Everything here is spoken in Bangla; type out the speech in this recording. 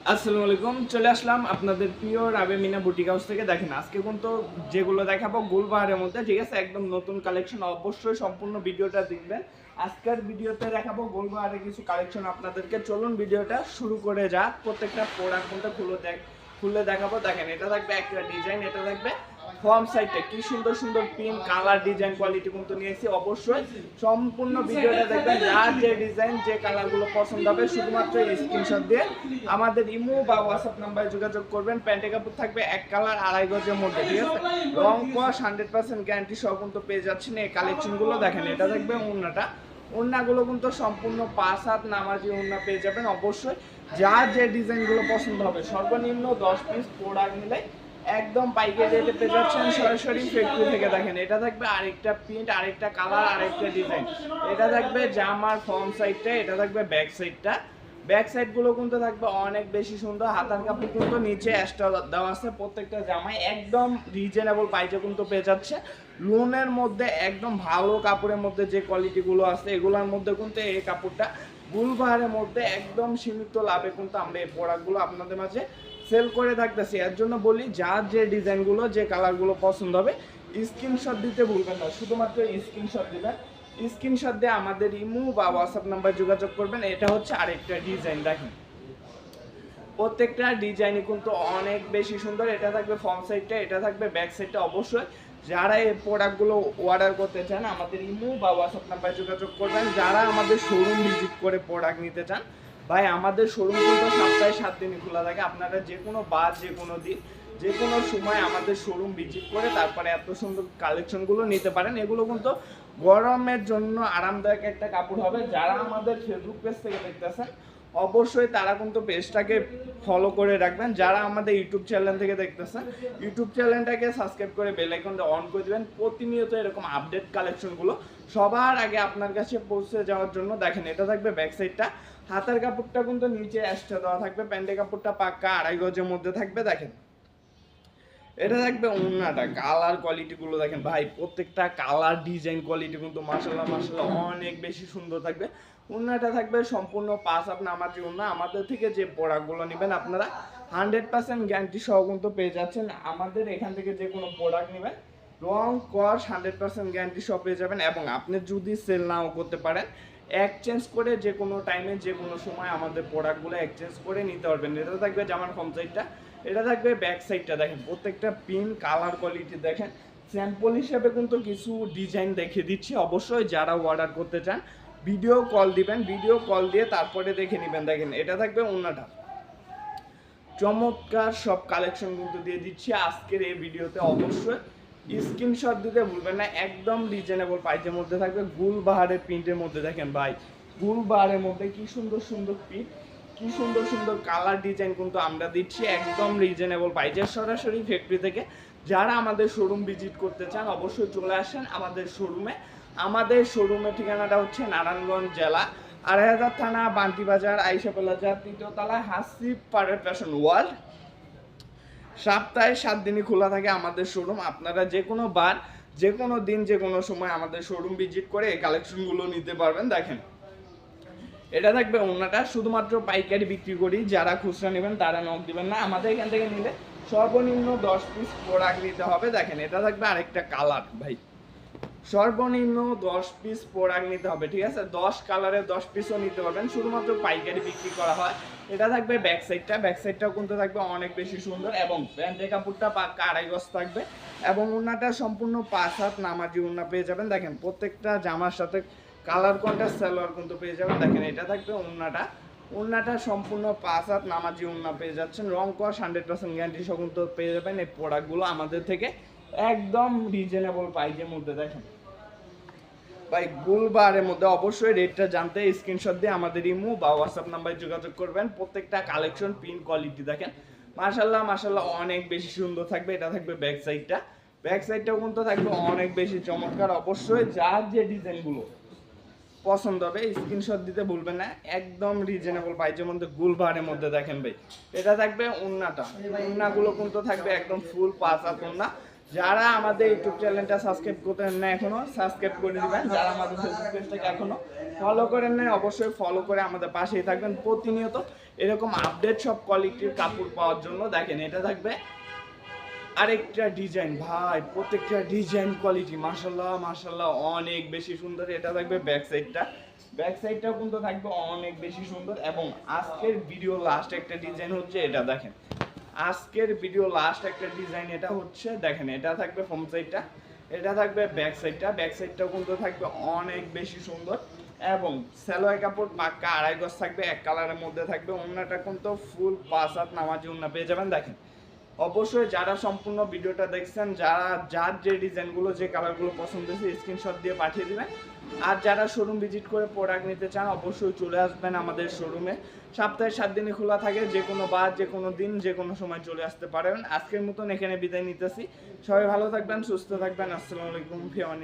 আসসালামু আলাইকুম, চলে আসলাম আপনাদের প্রিয় রাবে মিনা বুটিক হাউস থেকে। দেখেন আজকে কিন্তু যেগুলো দেখাবো গুলবাহারের মধ্যে, ঠিক আছে, একদম নতুন কালেকশন। অবশ্যই সম্পূর্ণ ভিডিওটা দেখবেন। আজকের ভিডিওতে দেখাবো গুলবাহারের কিছু কালেকশন আপনাদেরকে। চলুন ভিডিওটা শুরু করে যাক। প্রত্যেকটা প্রোডাক্ট কিন্তু খুলে দেখাবো। দেখেন এটা থাকবে একটা ডিজাইন, এটা থাকবে ফর্ম সাইডে কি সুন্দর সুন্দর পিন কালার ডিজাইন কোয়ালিটি কিন্তু নিয়েছি। অবশ্যই সম্পূর্ণ ভিডিওটা দেখবেন। যার যে ডিজাইন যে কালারগুলো পছন্দ হবে শুধুমাত্র স্ক্রিনশট দিয়ে আমাদের ইমো বা হোয়াটসঅ্যাপ নাম্বারে যোগাযোগ করবেন। প্যান্টে কাপড় থাকবে এক কালার আড়াই গজের মধ্যে, ঠিক আছে। রং কস 100% গ্যারান্টি সহ কিন্তু পেয়ে যাচ্ছেন এই কালেকশনগুলো। দেখেন এটা দেখবে ওড়নাটা, ওড়নাগুলো কিন্তু সম্পূর্ণ 5 হাত নামাজি ওড়না পেয়ে যাবেন। অবশ্যই যার যে ডিজাইনগুলো পছন্দ হবে সর্বনিম্ন 10 পিস প্রোডাক্ট নিলে একদম পাইকারি রেটে পেয়ে যাচ্ছেন সরাসরি ফ্যাক্টরি থেকে। দেখেন এটা থাকবে আরেকটা প্রিন্ট, আরেকটা কালার, আরেকটা ডিজাইন। এটা থাকবে জামার ফ্রন্ট সাইডটা, এটা থাকবে ব্যাক সাইডটা। ব্যাক সাইড গুলো কিন্তু থাকবে অনেক বেশি সুন্দর। হাতার কাপড় কিন্তু নিচে এক্সট্রা দেওয়া আছে। প্রত্যেকটা জামাই একদম রিজনেবল প্রাইসে কিন্তু পেয়ে যাচ্ছে। লোনের মধ্যে একদম ভালো কাপড়ের মধ্যে যে কোয়ালিটি গুলো আছে এগুলোর মধ্যে কিন্তু এই কাপড়টা গুলবাহারের মধ্যে একদম সীমিত লাভে কিন্তু আমরা এই প্রোডাক্টগুলো আপনাদের মাঝে সেল করে থাকতেছি। এর জন্য বলি যার যে ডিজাইনগুলো যে কালারগুলো পছন্দ হবে স্ক্রিনশট দিতে ভুলবেন না। শুধুমাত্র স্ক্রিনশট দিবেন। স্ক্রিনশট দিয়ে আমাদের ইমো বা হোয়াটসঅ্যাপ নাম্বার যোগাযোগ করবেন। এটা হচ্ছে আরেকটা ডিজাইন। দেখেন প্রত্যেকটা ডিজাইনই কিন্তু অনেক বেশি সুন্দর। এটা থাকবে ফ্রন্ট সাইডটা, এটা থাকবে ব্যাক সাইডটা। অবশ্যই যারা এই প্রোডাক্টগুলো অর্ডার করতে চান আমাদের ইমো বা হোয়াটসঅ্যাপ নাম্বারে যোগাযোগ করবেন। যারা আমাদের শোরুম ভিজিট করে প্রোডাক্ট নিতে চান, ভাই আমাদের শোরুম কিন্তু সপ্তাহে 7 দিনই খোলা থাকে। আপনারা যে কোনো বার যে কোনো দিন যে কোনো সময় আমাদের শোরুম ভিজিট করে তারপরে এত সুন্দর কালেকশনগুলো নিতে পারেন। এগুলো কিন্তু গরমের জন্য আরামদায়ক একটা কাপড় হবে। যারা আমাদের ফেসবুক পেজ থেকে দেখতেছেন অবশ্যই তারা কিন্তু পেজটাকে ফলো করে রাখবেন। যারা আমাদের ইউটিউব চ্যানেল থেকে দেখতেছেন ইউটিউব চ্যানেলটাকে সাবস্ক্রাইব করে বেল আইকনটা অন করে দেবেন। প্রতিনিয়ত এরকম আপডেট কালেকশনগুলো সবার আগে আপনার কাছে পৌঁছে যাওয়ার জন্য। দেখেন এটা থাকবে ব্যাক সাইডটা, হাতার কাপড়টা কিন্তু নিচে এক্সট্রা দেওয়া থাকবে। প্যান্টের কাপড়টা পাক্কা আড়াই গজের মধ্যে থাকবে। দেখেন এটা থাকবে ওড়নাটা, কালার কোয়ালিটি গুলো দেখেন ভাই, প্রত্যেকটা কালার ডিজাইন কোয়ালিটি কিন্তু মাশাআল্লাহ মাশাআল্লাহ অনেক বেশি সুন্দর থাকবে। ওড়নাটা থাকবে সম্পূর্ণ 5 হাত নামাজি ওড়না। আমাদের থেকে যে প্রোডাক্টগুলো নেবেন আপনারা 100% গ্যারান্টি সহ কিন্তু পেয়ে যাচ্ছেন। আমাদের এখান থেকে যে কোনো প্রোডাক্ট নেবেন রং কস 100% গ্যারান্টি সহ পেয়ে যাবেন। এবং আপনি যদি সেল নাও করতে পারেন এক্সচেঞ্জ করে যে কোনো টাইমে যে কোনো সময় আমাদের প্রোডাক্টগুলো এক্সচেঞ্জ করে নিতে পারবেন। এটা থাকবে জামার ফ্রন্ট সাইডটা, এটা থাকবে ব্যাক সাইডটা। দেখেন প্রত্যেকটা পিন কালার কোয়ালিটি দেখেন। স্যাম্পল হিসেবে কিন্তু কিছু ডিজাইন দেখে দিচ্ছি। অবশ্যই যারা অর্ডার করতে চান ভিডিও কল দিবেন, ভিডিও কল দিয়ে তারপরে দেখে নেবেন। দেখেন এটা থাকবে ওড়নাটা, চমৎকার সব কালেকশন কিন্তু দিয়ে দিচ্ছি আজকের এই ভিডিওতে। অবশ্যই স্ক্রিনশট দিতে ভুলবেন না। একদম রিজনেবল প্রাইসের মধ্যে থাকবে। গুলবাহারের প্রিন্টের মধ্যে দেখেন ভাই, গুলবাহারের মধ্যে কি সুন্দর সুন্দর প্রিন্ট, কি সুন্দর সুন্দর কালার ডিজাইন কিন্তু আমরা দিচ্ছি একদম রিজনেবল প্রাইসে সরাসরি ফ্যাক্টরি থেকে। যারা আমাদের শোরুম ভিজিট করতে চান অবশ্যই চলে আসেন আমাদের শোরুমে। আমাদের শোরুমের ঠিকানাটা হচ্ছে নারায়ণগঞ্জ জেলা ২৮০০ থানা, বান্টি বাজার, আইসা প্লাজা, ৩য় তলায় হাসিব পারেড ফ্যাশন ওয়ার্ল্ড। সপ্তাহে 7 দিনই খোলা থাকে আমাদের শোরুম। আপনারা যে কোনো বার যে কোনো দিন যে কোনো সময় আমাদের শোরুম ভিজিট করে এই কালেকশনগুলো নিতে পারবেন। দেখেন এটা থাকবে ওড়নাটা, শুধুমাত্র পাইকারি বিক্রি করি। যারা খুচরা নেবেন তারা নক দিবেন না। আমাদের এখান থেকে নিলে সর্বনিম্ন 10 পিস প্রোডাক্ট নিতে হবে। দেখেন এটা থাকবে আরেকটা কালার ভাই, সর্বনিম্ন 10 পিস প্রোডাক্ট নিতে হবে, ঠিক আছে। 10 কালারের 10 পিসও নিতে পারবেন, শুধুমাত্র পাইকারি বিক্রি করা হয়। এটা থাকবে ব্যাক সাইডটা, ব্যাক সাইডটাও কিন্তু থাকবে অনেক বেশি সুন্দর। এবং প্যান্টের কাপড়টা পাক্কা আড়াই গজ থাকবে। এবং ওড়নাটা সম্পূর্ণ 5 হাত নামাজি ওড়না পেয়ে যাবেন। দেখেন প্রত্যেকটা জামার সাথে কালার কন্ট্রাস্ট সালোয়ার কিন্তু পেয়ে যাবেন। দেখেন এটা থাকবে ওড়নাটা, ওড়নাটা সম্পূর্ণ 5 হাত নামাজি ওড়না পেয়ে যাচ্ছেন। রং কস 100% গ্যারান্টি সহ কিন্তু পেয়ে যাবেন এই প্রোডাক্টগুলো আমাদের থেকে একদম রিজনেবল প্রাইসের মধ্যে। দেখেন ভাই গুলবারের মধ্যে অবশ্যই রেটটা জানতে স্ক্রিনশট দিয়ে আমাদের ইমো বা হোয়াটসঅ্যাপ নাম্বারে যোগাযোগ করবেন। প্রত্যেকটা কালেকশন পিন কোয়ালিটি দেখেন মাশাআল্লাহ মাশাআল্লাহ অনেক বেশি সুন্দর থাকবে। এটা থাকবে ব্যাক সাইডটা, ব্যাক সাইডটাও কিন্তু থাকবে অনেক বেশি চমৎকার। অবশ্যই যার যে ডিজাইনগুলো পছন্দ হবে স্ক্রিনশট দিতে ভুলবেন না। একদম রিজনেবল প্রাইসের মধ্যে গুলবারের মধ্যে দেখেন ভাই। এটা থাকবে ওড়নাটা, ওড়নাগুলো কিন্তু থাকবে একদম ফুল 5 হাত ওড়না। যারা আমাদের ইউটিউব চ্যানেলটা সাবস্ক্রাইব করতেন না এখনো সাবস্ক্রাইব করে দিবেন। যারা আমাদের ফেসবুক পেজটাকে এখনো ফলো করেন না অবশ্যই ফলো করে আমাদের পাশেই থাকবেন। প্রতিনিয়ত এরকম আপডেট সব কোয়ালিটির কাপড় পাওয়ার জন্য দেখেন এটা থাকবে আরেকটা ডিজাইন। ভাই প্রত্যেকটা ডিজাইন কোয়ালিটি মাশাআল্লাহ মাশাআল্লাহ অনেক বেশি সুন্দর। এটা থাকবে ব্যাক সাইডটাও কিন্তু থাকবে অনেক বেশি সুন্দর। এবং আজকের ভিডিও লাস্ট একটা ডিজাইন হচ্ছে এটা দেখেন, আজকের ভিডিও লাস্ট একটা ডিজাইন এটা হচ্ছে দেখেন, এটা থাকবে ফ্রন্ট সাইডটা, এটা থাকবে ব্যাক সাইডটাও কিন্তু থাকবে অনেক বেশি সুন্দর। এবং সালোয়ার কাপড় পাক্কা 2.5 গজ থাকবে, এক কালারের মধ্যে থাকবে। ওন্নাটা কিন্তু ফুল 5 হাত নামাজি ওন্না পেয়ে যাবেন। দেখেন অবশ্যই যারা সম্পূর্ণ ভিডিওটা দেখছেন, যার যে ডিজাইনগুলো যে কালারগুলো পছন্দ হয়েছে স্ক্রিনশট দিয়ে পাঠিয়ে দিবেন। আর যারা শোরুম ভিজিট করে প্রোডাক্ট নিতে চান অবশ্যই চলে আসবেন আমাদের শোরুমে। সপ্তাহে 7 দিনই খোলা থাকে, যে কোনো বার যে কোনো দিন যে কোনো সময় চলে আসতে পারেন। আজকের মতন এখানে বিদায় নিতেছি। সবাই ভালো থাকবেন, সুস্থ থাকবেন। আসসালামু আলাইকুম।